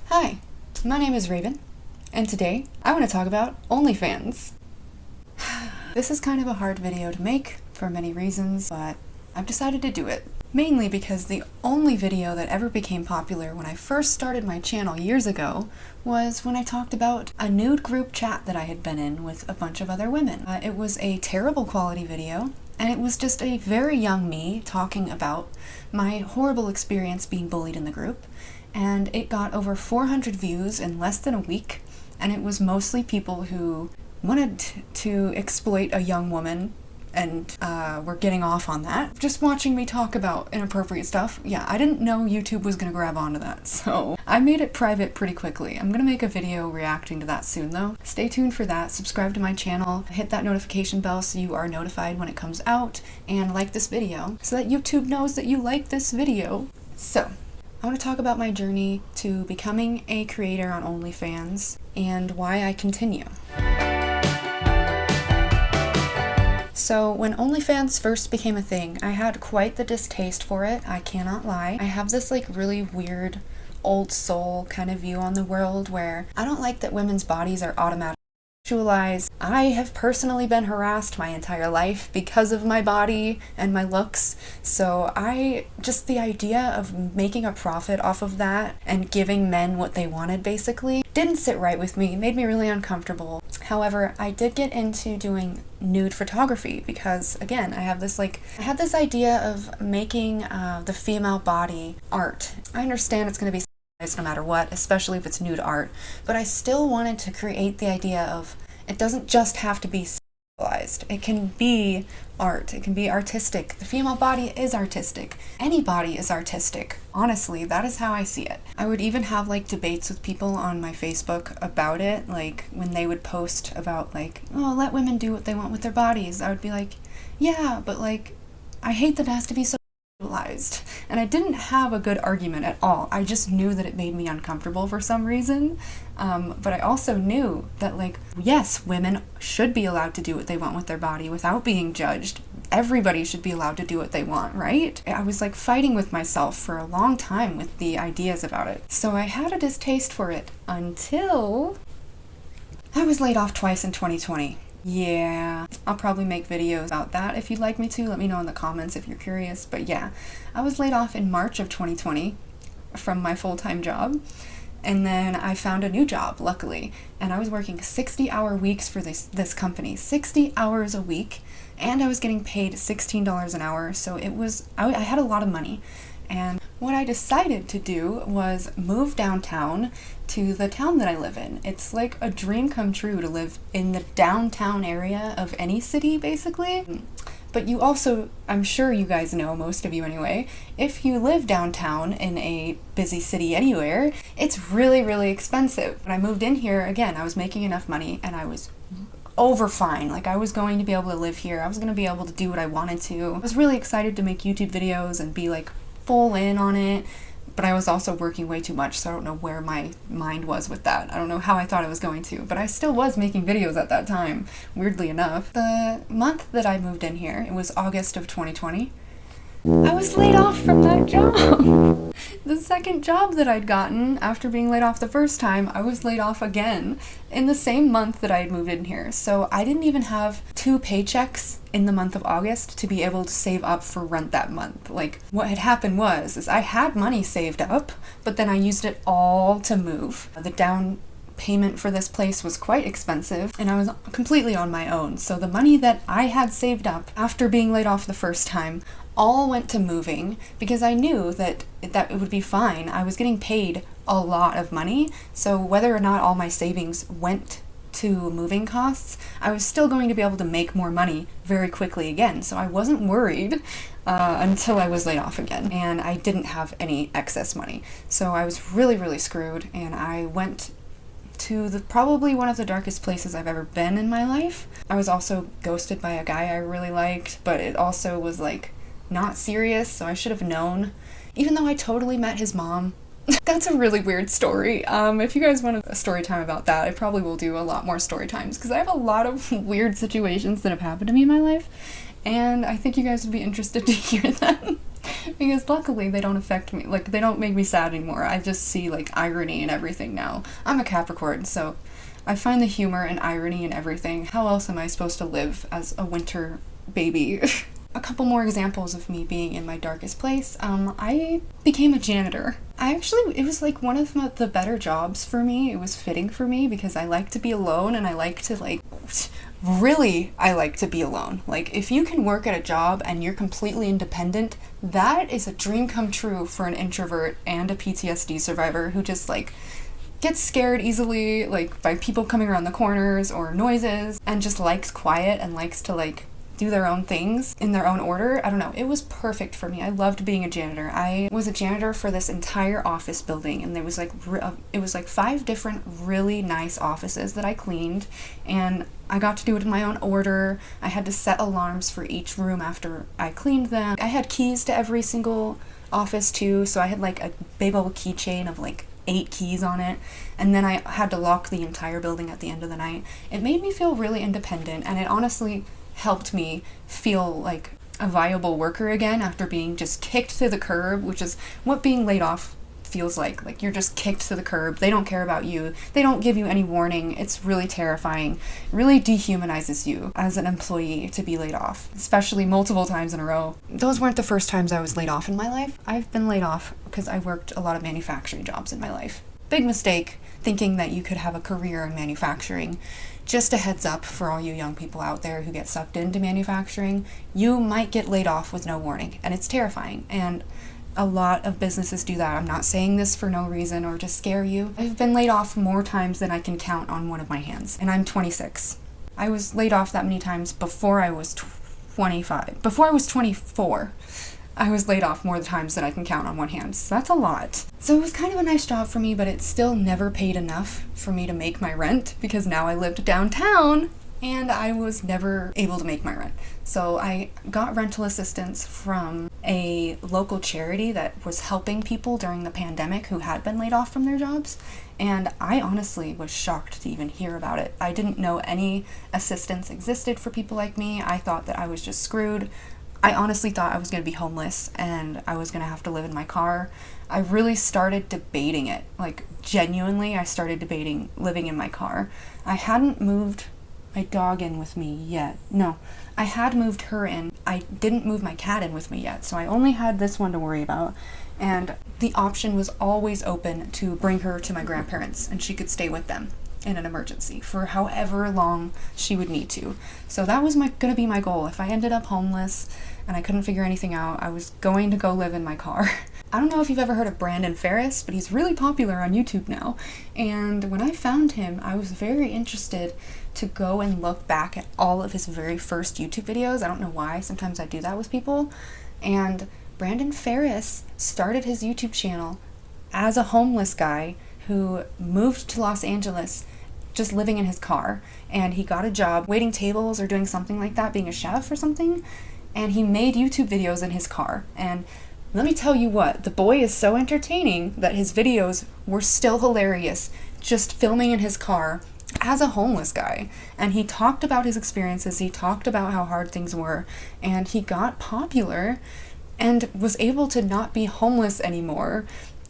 Hi, my name is Raven, and today I want to talk about OnlyFans. This is kind of a hard video to make for many reasons, but I've decided to do it. Mainly because the only video that ever became popular when I first started my channel years ago was when I talked about a nude group chat that I had been in with a bunch of other women. It was a terrible quality video, and it was just a very young me talking about my horrible experience being bullied in the group. And it got over 400 views in less than a week, and it was mostly people who wanted to exploit a young woman and were getting off on that. Just watching me talk about inappropriate stuff, yeah, I didn't know YouTube was gonna grab onto that, so I made it private pretty quickly. I'm gonna make a video reacting to that soon though. Stay tuned for that, subscribe to my channel, hit that notification bell so you are notified when it comes out, and like this video so that YouTube knows that you like this video. So, I want to talk about my journey to becoming a creator on OnlyFans and why I continue. So when OnlyFans first became a thing, I had quite the distaste for it, I cannot lie. I have this really weird old soul kind of view on the world where I don't like that women's bodies are automatically sexualized. I have personally been harassed my entire life because of my body and my looks, so the idea of making a profit off of that and giving men what they wanted basically didn't sit right with me. It made me really uncomfortable. However, I did get into doing nude photography because, again, I had this idea of making the female body art. I understand it's going to be no matter what, especially if it's nude art, but I still wanted to create the idea of it doesn't just have to be sexualized. It can be art. It can be artistic. The female body is artistic. Any body is artistic. Honestly, that is how I see it. I would even have debates with people on my Facebook about it, when they would post about oh, let women do what they want with their bodies. I would be like, yeah, but I hate that it has to be so sexualized. And I didn't have a good argument at all. I just knew that it made me uncomfortable for some reason. But I also knew that yes, women should be allowed to do what they want with their body without being judged. Everybody should be allowed to do what they want, right? I was fighting with myself for a long time with the ideas about it. So I had a distaste for it until I was laid off twice in 2020. Yeah, I'll probably make videos about that if you'd like me to. Let me know in the comments if you're curious. But yeah, I was laid off in March of 2020 from my full-time job. And then I found a new job, luckily. And I was working 60-hour weeks for this company. 60 hours a week. And I was getting paid $16 an hour. So I had a lot of money. And what I decided to do was move downtown to the town that I live in. It's a dream come true to live in the downtown area of any city, basically. But you also, I'm sure you guys know, most of you anyway, if you live downtown in a busy city anywhere, it's really, really expensive. When I moved in here, again, I was making enough money and I was over fine. I was going to be able to live here. I was going to be able to do what I wanted to. I was really excited to make YouTube videos and be full in on it, but I was also working way too much, so I don't know where my mind was with that. I don't know how I thought I was going to, but I still was making videos at that time, weirdly enough. The month that I moved in here, it was August of 2020, I was laid off from that job. The second job that I'd gotten after being laid off the first time, I was laid off again in the same month that I had moved in here. So I didn't even have 2 paychecks in the month of August to be able to save up for rent that month. What had happened was I had money saved up, but then I used it all to move. The down payment for this place was quite expensive and I was completely on my own. So the money that I had saved up after being laid off the first time all went to moving because I knew that it would be fine. I was getting paid a lot of money, so whether or not all my savings went to moving costs, I was still going to be able to make more money very quickly again. So I wasn't worried until I was laid off again and I didn't have any excess money. So I was really, really screwed and I went to probably one of the darkest places I've ever been in my life. I was also ghosted by a guy I really liked, but it also was not serious, so I should have known, even though I totally met his mom. That's a really weird story. If you guys want a story time about that, I probably will do a lot more story times because I have a lot of weird situations that have happened to me in my life, and I think you guys would be interested to hear them. Because luckily they don't affect me. Like, they don't make me sad anymore. I just see, like, irony in everything now. I'm a Capricorn, so I find the humor and irony in everything. How else am I supposed to live as a winter baby? A couple more examples of me being in my darkest place. I became a janitor. It was like one of the better jobs for me. It was fitting for me because I like to be alone, and I like to I like to be alone. Like, if you can work at a job and you're completely independent, that is a dream come true for an introvert and a PTSD survivor who just like gets scared easily, like, by people coming around the corners or noises, and just likes quiet and likes to like do their own things in their own order. I don't know. It was perfect for me. I loved being a janitor. I was a janitor for this entire office building, and there was like it was like 5 different really nice offices that I cleaned, and I got to do it in my own order. I had to set alarms for each room after I cleaned them. I had keys to every single office too, so I had like a big old keychain of like 8 keys on it, and then I had to lock the entire building at the end of the night. It made me feel really independent, and it honestly helped me feel like a viable worker again after being just kicked to the curb, which is what being laid off feels like. Like, you're just kicked to the curb. They don't care about you. They don't give you any warning. It's really terrifying. It really dehumanizes you as an employee to be laid off, especially multiple times in a row. Those weren't the first times I was laid off in my life. I've been laid off because I worked a lot of manufacturing jobs in my life. Big mistake thinking that you could have a career in manufacturing. Just a heads up for all you young people out there who get sucked into manufacturing, you might get laid off with no warning, and it's terrifying. And a lot of businesses do that. I'm not saying this for no reason or to scare you. I've been laid off more times than I can count on one of my hands, and I'm 26. I was laid off that many times before I was 25. Before I was 24. I was laid off more times than I can count on one hand, so that's a lot. So it was kind of a nice job for me, but it still never paid enough for me to make my rent, because now I lived downtown and I was never able to make my rent. So I got rental assistance from a local charity that was helping people during the pandemic who had been laid off from their jobs, and I honestly was shocked to even hear about it. I didn't know any assistance existed for people like me. I thought that I was just screwed. I honestly thought I was going to be homeless and I was going to have to live in my car. I really started debating it. Like, genuinely, I started debating living in my car. I hadn't moved my dog in with me yet. No, I had moved her in. I didn't move my cat in with me yet, so I only had this one to worry about. And the option was always open to bring her to my grandparents and she could stay with them in an emergency for however long she would need to. So that was gonna be my goal. If I ended up homeless and I couldn't figure anything out, I was going to go live in my car. I don't know if you've ever heard of Brandon Ferris, but he's really popular on YouTube now. And when I found him, I was very interested to go and look back at all of his very first YouTube videos. I don't know why. Sometimes I do that with people. And Brandon Ferris started his YouTube channel as a homeless guy who moved to Los Angeles just living in his car, and he got a job waiting tables or doing something like that, being a chef or something, and he made YouTube videos in his car. And let me tell you what, the boy is so entertaining that his videos were still hilarious just filming in his car as a homeless guy. And he talked about his experiences, he talked about how hard things were, and he got popular and was able to not be homeless anymore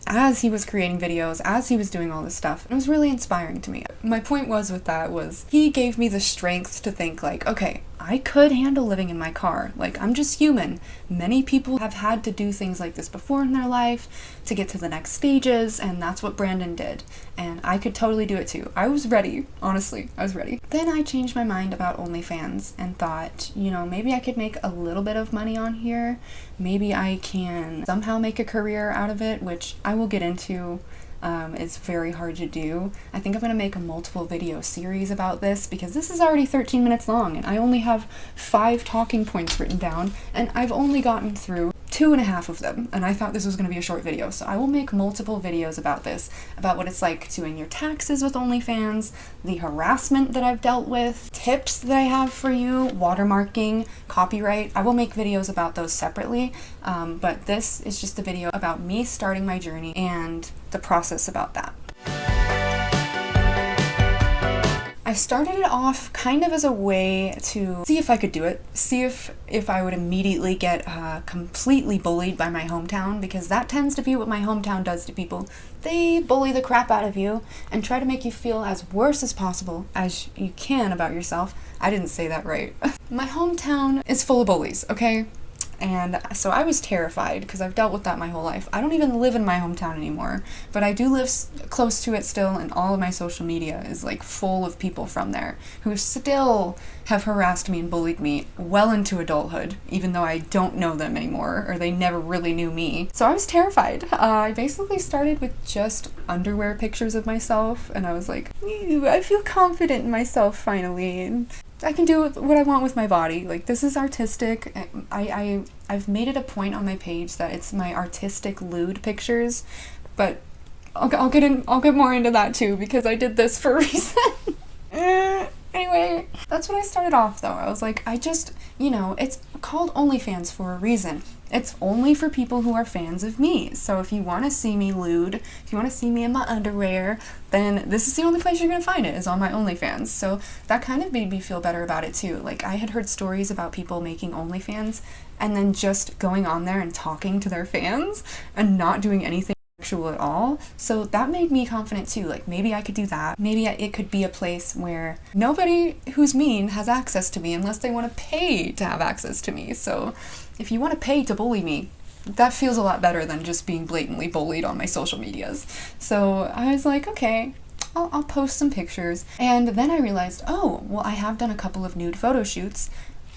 as he was creating videos, as he was doing all this stuff. It was really inspiring to me. My point was with that was he gave me the strength to think like, okay, I could handle living in my car. Like, I'm just human. Many people have had to do things like this before in their life to get to the next stages, and that's what Brandon did. And I could totally do it too. I was ready. Honestly, I was ready. Then I changed my mind about OnlyFans and thought, you know, maybe I could make a little bit of money on here. Maybe I can somehow make a career out of it, which I will get into. It's very hard to do. I think I'm going to make a multiple video series about this because this is already 13 minutes long and I only have 5 talking points written down and I've only gotten through 2.5 of them, and I thought this was going to be a short video, so I will make multiple videos about this, about what it's like doing your taxes with OnlyFans, the harassment that I've dealt with, tips that I have for you, watermarking, copyright. I will make videos about those separately, but this is just the video about me starting my journey and the process about that. I started it off kind of as a way to see if I could do it, see if I would immediately get completely bullied by my hometown, because that tends to be what my hometown does to people. They bully the crap out of you and try to make you feel as worse as possible as you can about yourself. I didn't say that right. My hometown is full of bullies, okay? And so I was terrified because I've dealt with that my whole life. I don't even live in my hometown anymore, but I do live close to it still, and all of my social media is like full of people from there who still have harassed me and bullied me well into adulthood, even though I don't know them anymore, or they never really knew me. So I was terrified. I basically started with just underwear pictures of myself, and I was like, I feel confident in myself finally, and I can do what I want with my body. Like, this is artistic. I've made it a point on my page that it's my artistic lewd pictures, but I'll get more into that too, because I did this for a reason. Anyway, that's what I started off though. I was like, it's called OnlyFans for a reason. It's only for people who are fans of me. So if you want to see me lewd, if you want to see me in my underwear, then this is the only place you're going to find it, is on my OnlyFans. So that kind of made me feel better about it too. Like, I had heard stories about people making OnlyFans and then just going on there and talking to their fans and not doing anything sexual at all. So that made me confident too. Like, maybe I could do that. Maybe it could be a place where nobody who's mean has access to me unless they want to pay to have access to me. So if you want to pay to bully me, that feels a lot better than just being blatantly bullied on my social medias. So I was like, okay, I'll post some pictures. And then I realized, oh, well, I have done a couple of nude photo shoots.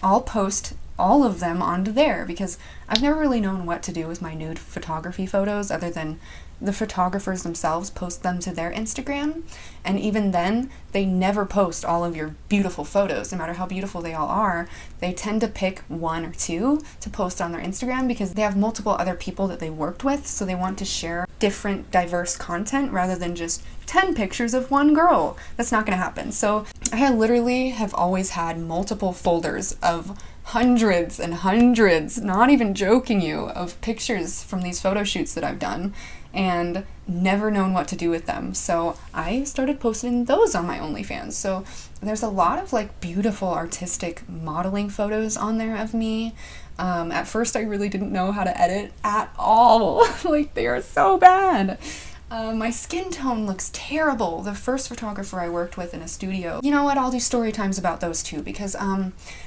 I'll post all of them onto there, because I've never really known what to do with my nude photography photos other than the photographers themselves post them to their Instagram, and even then they never post all of your beautiful photos. No matter how beautiful they all are, they tend to pick one or two to post on their Instagram because they have multiple other people that they worked with, so they want to share different diverse content rather than just 10 pictures of one girl. That's not going to happen. So I literally have always had multiple folders of hundreds and hundreds, not even joking you, of pictures from these photo shoots that I've done, and never known what to do with them. So I started posting those on my OnlyFans. So there's a lot of like beautiful artistic modeling photos on there of me. At first I really didn't know how to edit at all. Like, they are so bad. My skin tone looks terrible. The first photographer I worked with in a studio, you know what, I'll do story times about those too, because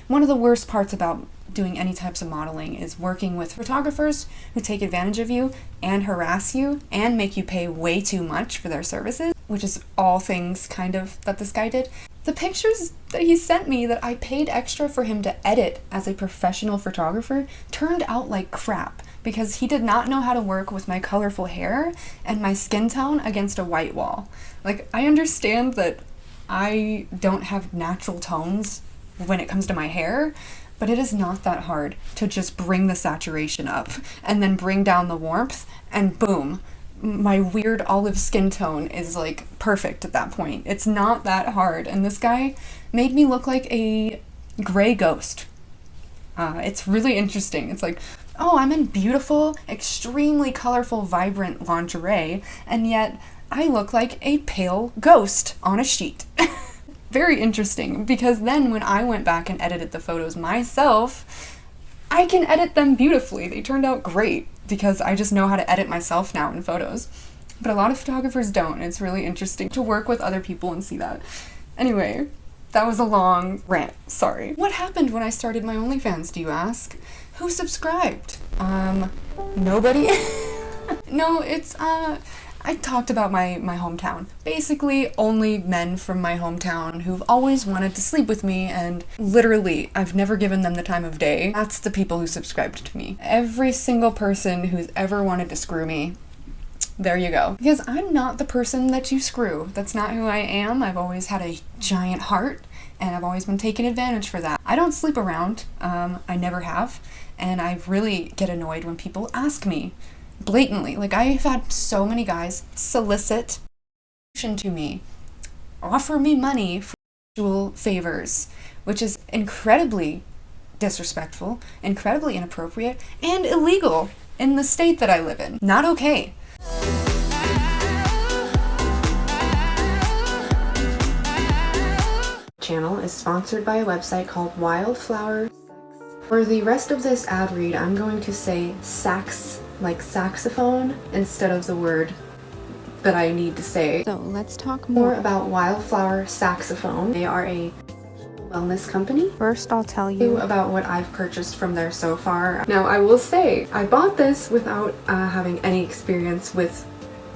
one of the worst parts about doing any types of modeling is working with photographers who take advantage of you and harass you and make you pay way too much for their services, which is all things kind of that this guy did. The pictures that he sent me that I paid extra for him to edit as a professional photographer turned out like crap, because he did not know how to work with my colorful hair and my skin tone against a white wall. Like, I understand that I don't have natural tones when it comes to my hair, but it is not that hard to just bring the saturation up and then bring down the warmth, and boom, my weird olive skin tone is like perfect at that point. It's not that hard, and this guy made me look like a gray ghost. It's really interesting. It's like, oh, I'm in beautiful, extremely colorful, vibrant lingerie, and yet I look like a pale ghost on a sheet. Very interesting, because then when I went back and edited the photos myself, I can edit them beautifully. They turned out great, because I just know how to edit myself now in photos. But a lot of photographers don't. It's really interesting to work with other people and see that. Anyway, that was a long rant, sorry. What happened when I started my OnlyFans, do you ask? Who subscribed? Nobody? No, it's, I talked about my hometown. Basically, only men from my hometown who've always wanted to sleep with me, and literally, I've never given them the time of day. That's the people who subscribed to me. Every single person who's ever wanted to screw me, there you go. Because I'm not the person that you screw. That's not who I am. I've always had a giant heart, and I've always been taken advantage for that. I don't sleep around. I never have. And I really get annoyed when people ask me blatantly. Like, I've had so many guys solicit to me, offer me money for sexual favors, which is incredibly disrespectful, incredibly inappropriate, and illegal in the state that I live in. Not okay. channel is sponsored by a website called Wildflower. For the rest of this ad read, I'm going to say sax, like saxophone, instead of the word that I need to say. So let's talk more about Wildflower Saxophone. They are a wellness company. First, I'll tell you about what I've purchased from there so far. Now, I will say, I bought this without having any experience with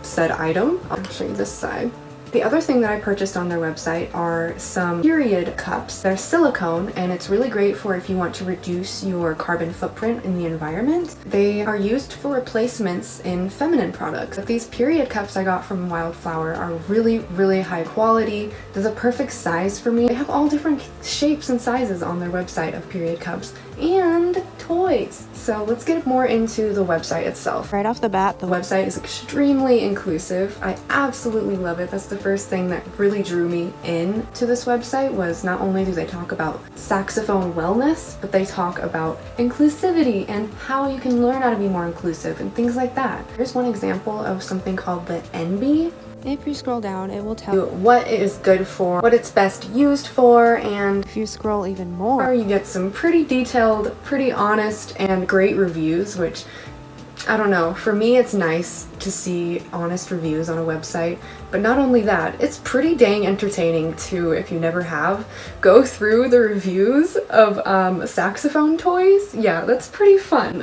said item. I'll show you this side. The other thing that I purchased on their website are some period cups. They're silicone, and it's really great for if you want to reduce your carbon footprint in the environment. They are used for replacements in feminine products. But these period cups I got from Wildflower are really, really high quality. They're the perfect size for me. They have all different shapes and sizes on their website of period cups and toys. So let's get more into the website itself. Right off the bat, the website is extremely inclusive. I absolutely love it. That's the first thing that really drew me in to this website. Was not only do they talk about saxophone wellness, but they talk about inclusivity and how you can learn how to be more inclusive and things like that. Here's one example of something called the NB. If you scroll down, it will tell you what it is good for, what it's best used for, and if you scroll even more, you get some pretty detailed, pretty honest, and great reviews, which, I don't know, for me it's nice to see honest reviews on a website, but not only that, it's pretty dang entertaining to, if you never have, go through the reviews of saxophone toys. Yeah, that's pretty fun.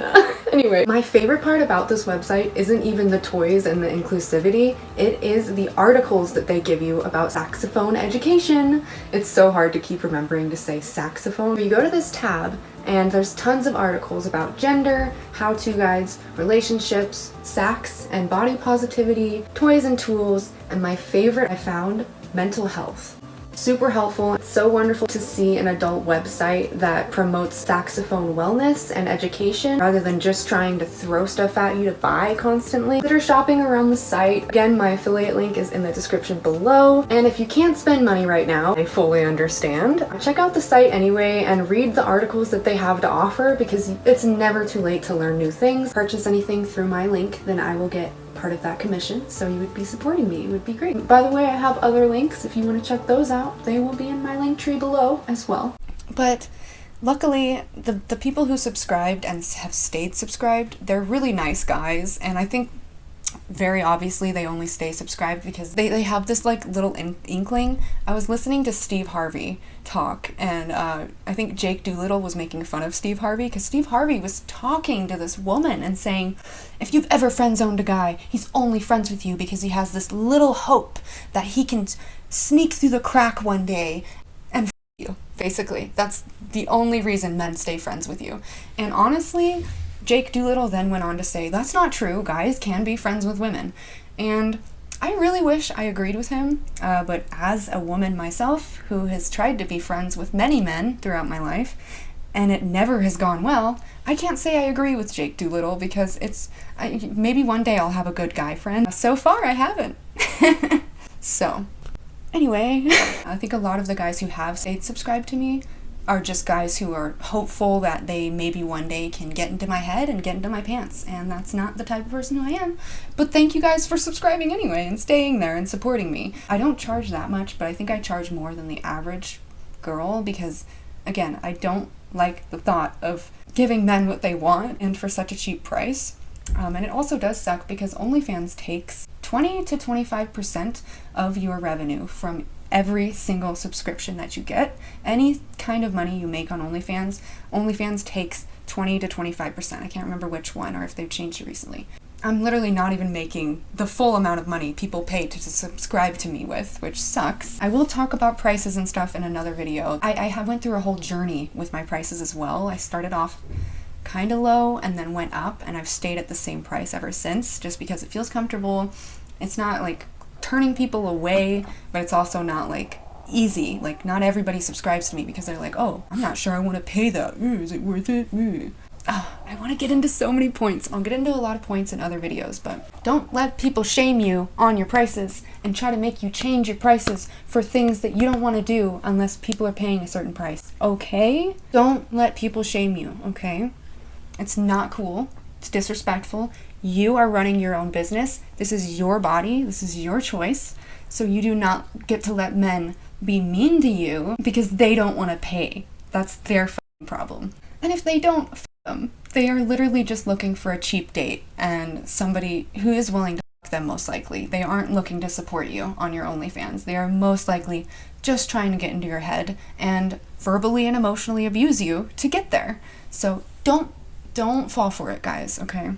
Anyway, my favorite part about this website isn't even the toys and the inclusivity, it is the articles that they give you about saxophone education. It's so hard to keep remembering to say saxophone. You go to this tab, and there's tons of articles about gender, how-to guides, relationships, sax and body positivity, toys and tools, and my favorite I found, mental health. Super helpful. It's so wonderful to see an adult website that promotes saxophone wellness and education rather than just trying to throw stuff at you to buy constantly. Consider shopping around the site. Again, my affiliate link is in the description below. And if you can't spend money right now, I fully understand. Check out the site anyway and read the articles that they have to offer, because it's never too late to learn new things. Purchase anything through my link, then I will get part of that commission, so you would be supporting me. It would be great. By the way, I have other links if you want to check those out. They will be in my link tree below as well. But luckily, the people who subscribed and have stayed subscribed, they're really nice guys, and I think very obviously they only stay subscribed because they have this like little inkling. I was listening to Steve Harvey talk, and I think Jake Doolittle was making fun of Steve Harvey because Steve Harvey was talking to this woman and saying, if you've ever friend-zoned a guy, he's only friends with you because he has this little hope that he can sneak through the crack one day and you. Basically, that's the only reason men stay friends with you. And honestly, Jake Doolittle then went on to say, that's not true, guys can be friends with women. And I really wish I agreed with him, but as a woman myself who has tried to be friends with many men throughout my life, and it never has gone well, I can't say I agree with Jake Doolittle because maybe one day I'll have a good guy friend. So far, I haven't. So, anyway, I think a lot of the guys who have stayed subscribed to me are just guys who are hopeful that they maybe one day can get into my head and get into my pants, and that's not the type of person who I am. But thank you guys for subscribing anyway and staying there and supporting me. I don't charge that much, but I think I charge more than the average girl because, again, I don't like the thought of giving men what they want and for such a cheap price. And it also does suck because OnlyFans takes 20 to 25% of your revenue from every single subscription that you get. Any kind of money you make on OnlyFans takes 20 to 25%. I can't remember which one or if they've changed it recently. I'm literally not even making the full amount of money people pay to subscribe to me with, which sucks. I will talk about prices and stuff in another video. I went through a whole journey with my prices as well. I started off kind of low and then went up, and I've stayed at the same price ever since just because it feels comfortable. It's not like turning people away, but it's also not like easy. Like not everybody subscribes to me because they're like, oh, I'm not sure I want to pay that. Is it worth it? Oh, I want to get into so many points. I'll get into a lot of points in other videos, but don't let people shame you on your prices and try to make you change your prices for things that you don't want to do unless people are paying a certain price, okay? Don't let people shame you, okay? It's not cool. It's disrespectful. You are running your own business. This is your body. This is your choice. So you do not get to let men be mean to you because they don't want to pay. That's their problem. And if they don't, them. They are literally just looking for a cheap date and somebody who is willing to them, most likely. They aren't looking to support you on your OnlyFans. They are most likely just trying to get into your head and verbally and emotionally abuse you to get there. So don't fall for it, guys, okay?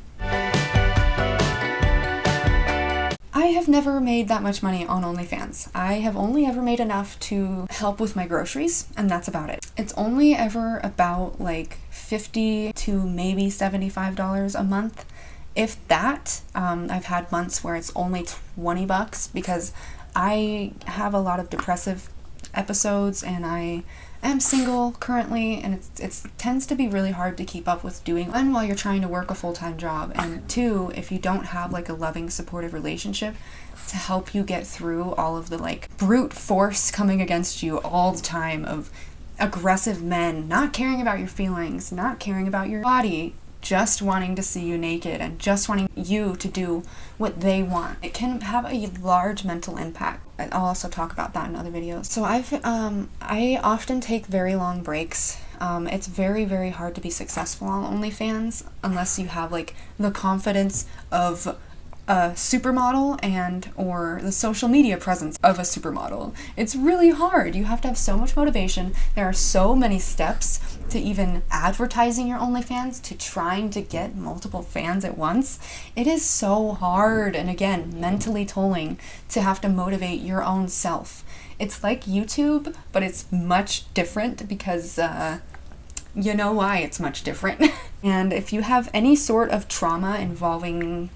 I have never made that much money on OnlyFans. I have only ever made enough to help with my groceries, and that's about it. It's only ever about like $50 to maybe $75 a month. If that, I've had months where it's only $20 because I have a lot of depressive episodes and I am single currently, and it tends to be really hard to keep up with doing one while you're trying to work a full-time job, and two, if you don't have like a loving, supportive relationship to help you get through all of the like brute force coming against you all the time of aggressive men not caring about your feelings, not caring about your body, just wanting to see you naked and just wanting you to do what they want. It can have a large mental impact. I'll also talk about that in other videos. So I often take very long breaks. It's very, very hard to be successful on OnlyFans unless you have like the confidence of a supermodel and or the social media presence of a supermodel. It's really hard. You have to have so much motivation. There are so many steps to even advertising your OnlyFans, to trying to get multiple fans at once. It is so hard, and again, mentally tolling to have to motivate your own self. It's like YouTube, but it's much different because you know why it's much different. And if you have any sort of trauma involving,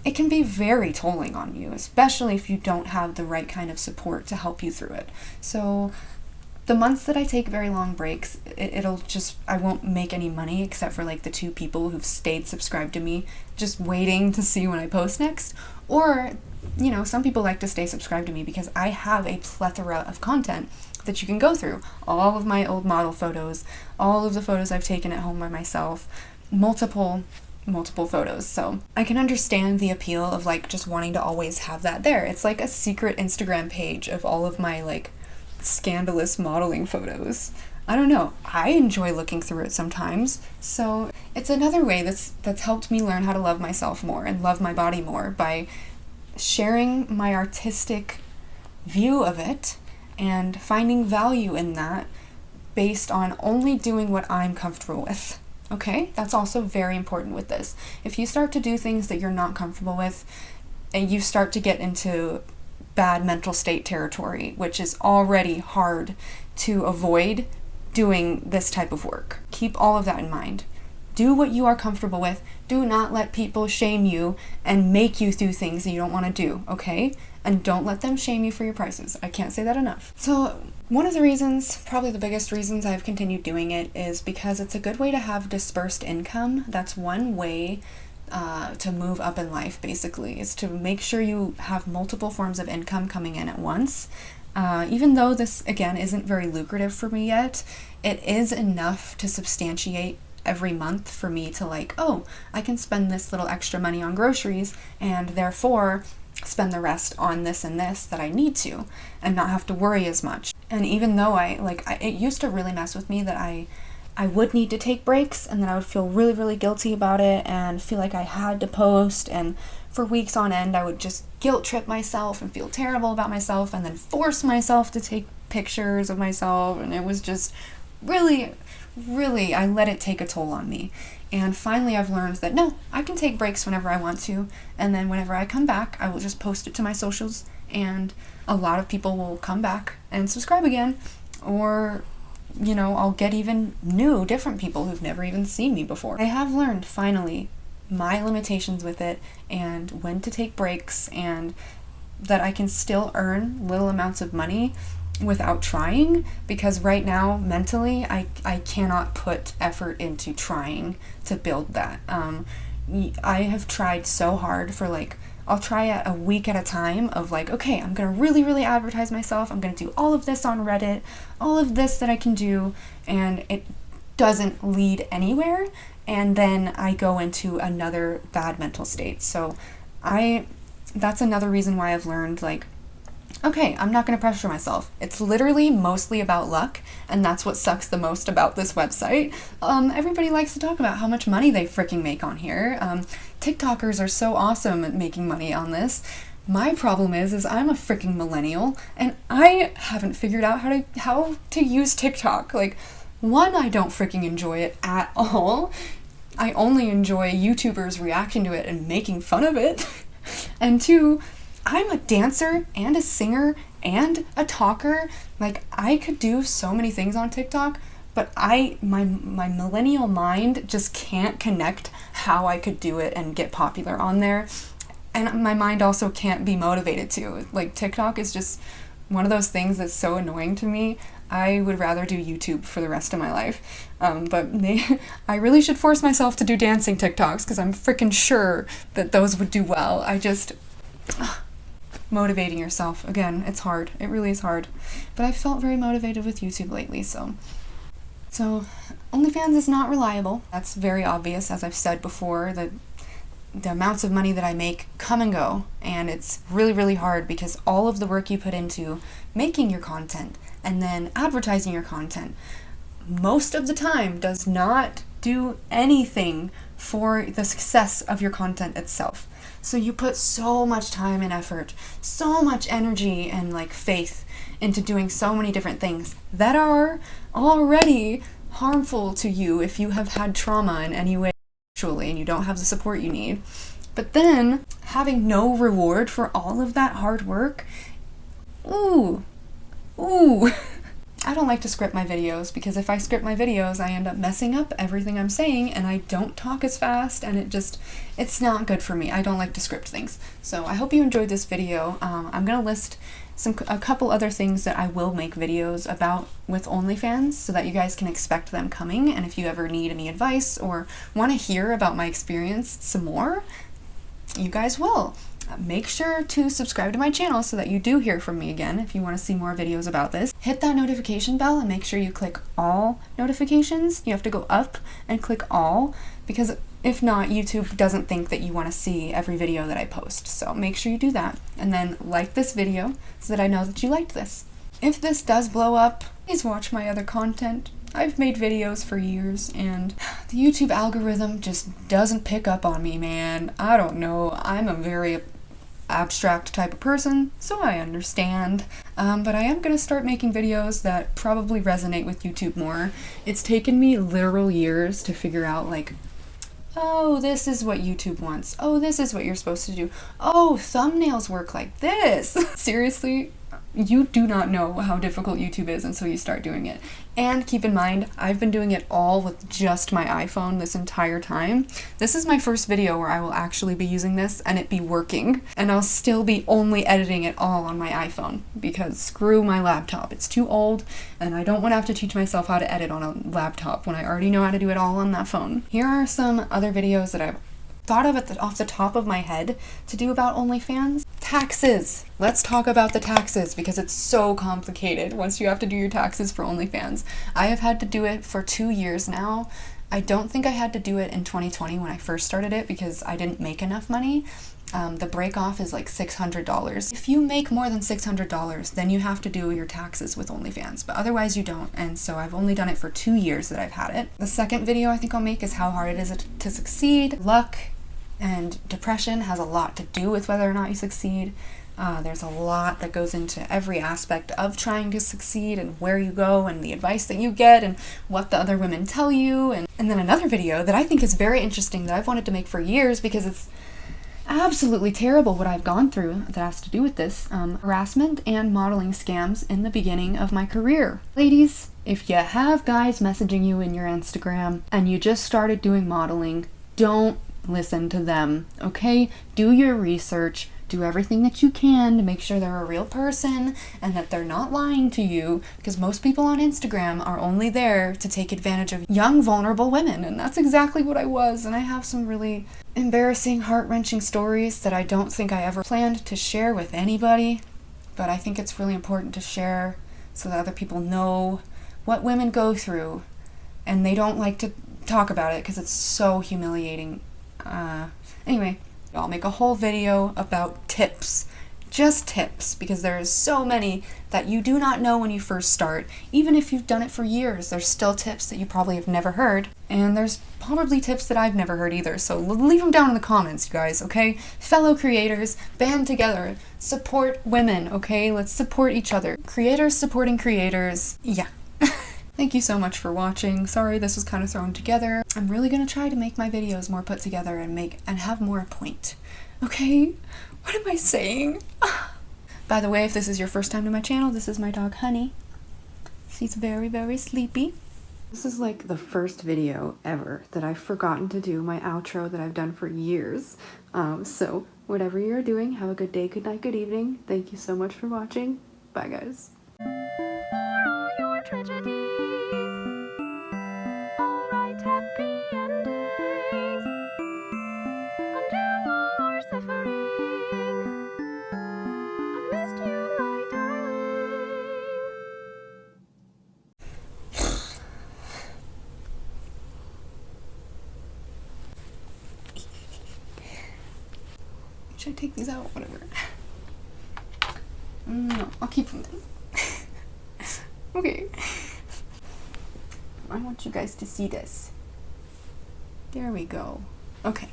it can be very tolling on you, especially if you don't have the right kind of support to help you through it. So the months that I take very long breaks, I won't make any money except for like the 2 people who've stayed subscribed to me, just waiting to see when I post next. Or, you know, some people like to stay subscribed to me because I have a plethora of content that you can go through. All of my old model photos, all of the photos I've taken at home by myself, multiple photos. So I can understand the appeal of like just wanting to always have that there. It's like a secret Instagram page of all of my like scandalous modeling photos. I don't know. I enjoy looking through it sometimes. So it's another way that's helped me learn how to love myself more and love my body more by sharing my artistic view of it and finding value in that based on only doing what I'm comfortable with. Okay, that's also very important with this. If you start to do things that you're not comfortable with, and you start to get into bad mental state territory, which is already hard to avoid doing this type of work. Keep all of that in mind. Do what you are comfortable with. Do not let people shame you and make you do things that you don't want to do, okay? And don't let them shame you for your prices. I can't say that enough. So one of the reasons, probably the biggest reasons I've continued doing it, is because it's a good way to have dispersed income. That's one way to move up in life, basically, is to make sure you have multiple forms of income coming in at once. Even though this, again, isn't very lucrative for me yet, it is enough to substantiate every month for me to like, oh, I can spend this little extra money on groceries and therefore spend the rest on this and this that I need to and not have to worry as much. And even though it used to really mess with me that I would need to take breaks and then I would feel really, really guilty about it and feel like I had to post, and for weeks on end I would just guilt trip myself and feel terrible about myself and then force myself to take pictures of myself, and it was just really, I let it take a toll on me. And finally I've learned that no, I can take breaks whenever I want to, and then whenever I come back I will just post it to my socials, and a lot of people will come back and subscribe again, or you know, I'll get even different people who've never even seen me before. I have learned finally my limitations with it and when to take breaks, and that I can still earn little amounts of money without trying, because right now mentally I cannot put effort into trying to build that. I have tried so hard for like, I'll try it a week at a time of like, okay, I'm gonna really, really advertise myself, I'm gonna do all of this on Reddit, all of this that I can do, and it doesn't lead anywhere, and then I go into another bad mental state. So that's another reason why I've learned like Okay, I'm not going to pressure myself. It's literally mostly about luck, and that's what sucks the most about this website. Everybody likes to talk about how much money they freaking make on here. TikTokers are so awesome at making money on this. My problem is I'm a freaking millennial, and I haven't figured out how to use TikTok. Like, one, I don't freaking enjoy it at all. I only enjoy YouTubers reacting to it and making fun of it. And two, I'm a dancer and a singer and a talker. Like, I could do so many things on TikTok, but my millennial mind just can't connect how I could do it and get popular on there. And my mind also can't be motivated to. Like, TikTok is just one of those things that's so annoying to me. I would rather do YouTube for the rest of my life. I really should force myself to do dancing TikToks because I'm freaking sure that those would do well. Motivating yourself, again, it's hard. It really is hard. But I've felt very motivated with YouTube lately, so OnlyFans is not reliable. That's very obvious, as I've said before. The amounts of money that I make come and go, and it's really, really hard because all of the work you put into making your content and then advertising your content most of the time does not do anything for the success of your content itself. So you put so much time and effort, so much energy and like faith into doing so many different things that are already harmful to you if you have had trauma in any way sexually and you don't have the support you need. But then having no reward for all of that hard work, ooh. I don't like to script my videos because if I script my videos, I end up messing up everything I'm saying and I don't talk as fast and it's not good for me. I don't like to script things. So I hope you enjoyed this video. I'm going to list a couple other things that I will make videos about with OnlyFans so that you guys can expect them coming. And if you ever need any advice or want to hear about my experience some more, you guys will. Make sure to subscribe to my channel so that you do hear from me again if you want to see more videos about this. Hit that notification bell and make sure you click all notifications. You have to go up and click all because if not, YouTube doesn't think that you want to see every video that I post. So make sure you do that. And then like this video so that I know that you liked this. If this does blow up, please watch my other content. I've made videos for years and the YouTube algorithm just doesn't pick up on me, man. I don't know. I'm a very abstract type of person, so I understand. But I am going to start making videos that probably resonate with YouTube more. It's taken me literal years to figure out, like, oh, this is what YouTube wants. Oh, this is what you're supposed to do. Oh, thumbnails work like this. Seriously, you do not know how difficult YouTube is until you start doing it. And keep in mind, I've been doing it all with just my iPhone this entire time. This is my first video where I will actually be using this and it be working. And I'll still be only editing it all on my iPhone because screw my laptop. It's too old and I don't want to have to teach myself how to edit on a laptop when I already know how to do it all on that phone. Here are some other videos that I've thought of off the top of my head to do about OnlyFans. Taxes. Let's talk about the taxes because it's so complicated once you have to do your taxes for OnlyFans. I have had to do it for 2 years now. I don't think I had to do it in 2020 when I first started it because I didn't make enough money. The break off is like $600. If you make more than $600, then you have to do your taxes with OnlyFans, but otherwise you don't. And so I've only done it for 2 years that I've had it. The second video I think I'll make is how hard it is to succeed. Luck and depression has a lot to do with whether or not you succeed. There's a lot that goes into every aspect of trying to succeed and where you go and the advice that you get and what the other women tell you. And then another video that I think is very interesting that I've wanted to make for years because it's absolutely terrible what I've gone through that has to do with this. Harassment and modeling scams in the beginning of my career. Ladies, if you have guys messaging you in your Instagram and you just started doing modeling, don't listen to them, okay? Do your research. Do everything that you can to make sure they're a real person and that they're not lying to you because most people on Instagram are only there to take advantage of young, vulnerable women, and that's exactly what I was. And I have some really embarrassing, heart-wrenching stories that I don't think I ever planned to share with anybody, but I think it's really important to share so that other people know what women go through and they don't like to talk about it because it's so humiliating. Anyway, I'll make a whole video about tips just tips, because there's so many that you do not know when you first start. Even if you've done it for years, there's still tips that you probably have never heard, and there's probably tips that I've never heard either, so leave them down in the comments, you guys, okay? Fellow creators, band together, support women, okay? Let's support each other. Creators supporting creators, yeah. Thank you so much for watching. Sorry this was kind of thrown together. I'm really gonna try to make my videos more put together and have more point, okay? What am I saying? By the way, if this is your first time to my channel, this is my dog Honey. She's very, very sleepy. This is like the first video ever that I've forgotten to do my outro that I've done for years. So whatever you're doing, have a good day, good night, good evening. Thank you so much for watching. Bye, guys. Should I take these out? Whatever. No, I'll keep them then. Okay. I want you guys to see this. There we go. Okay.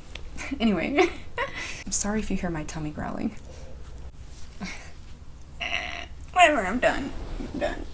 Anyway. I'm sorry if you hear my tummy growling. Whatever, I'm done. I'm done.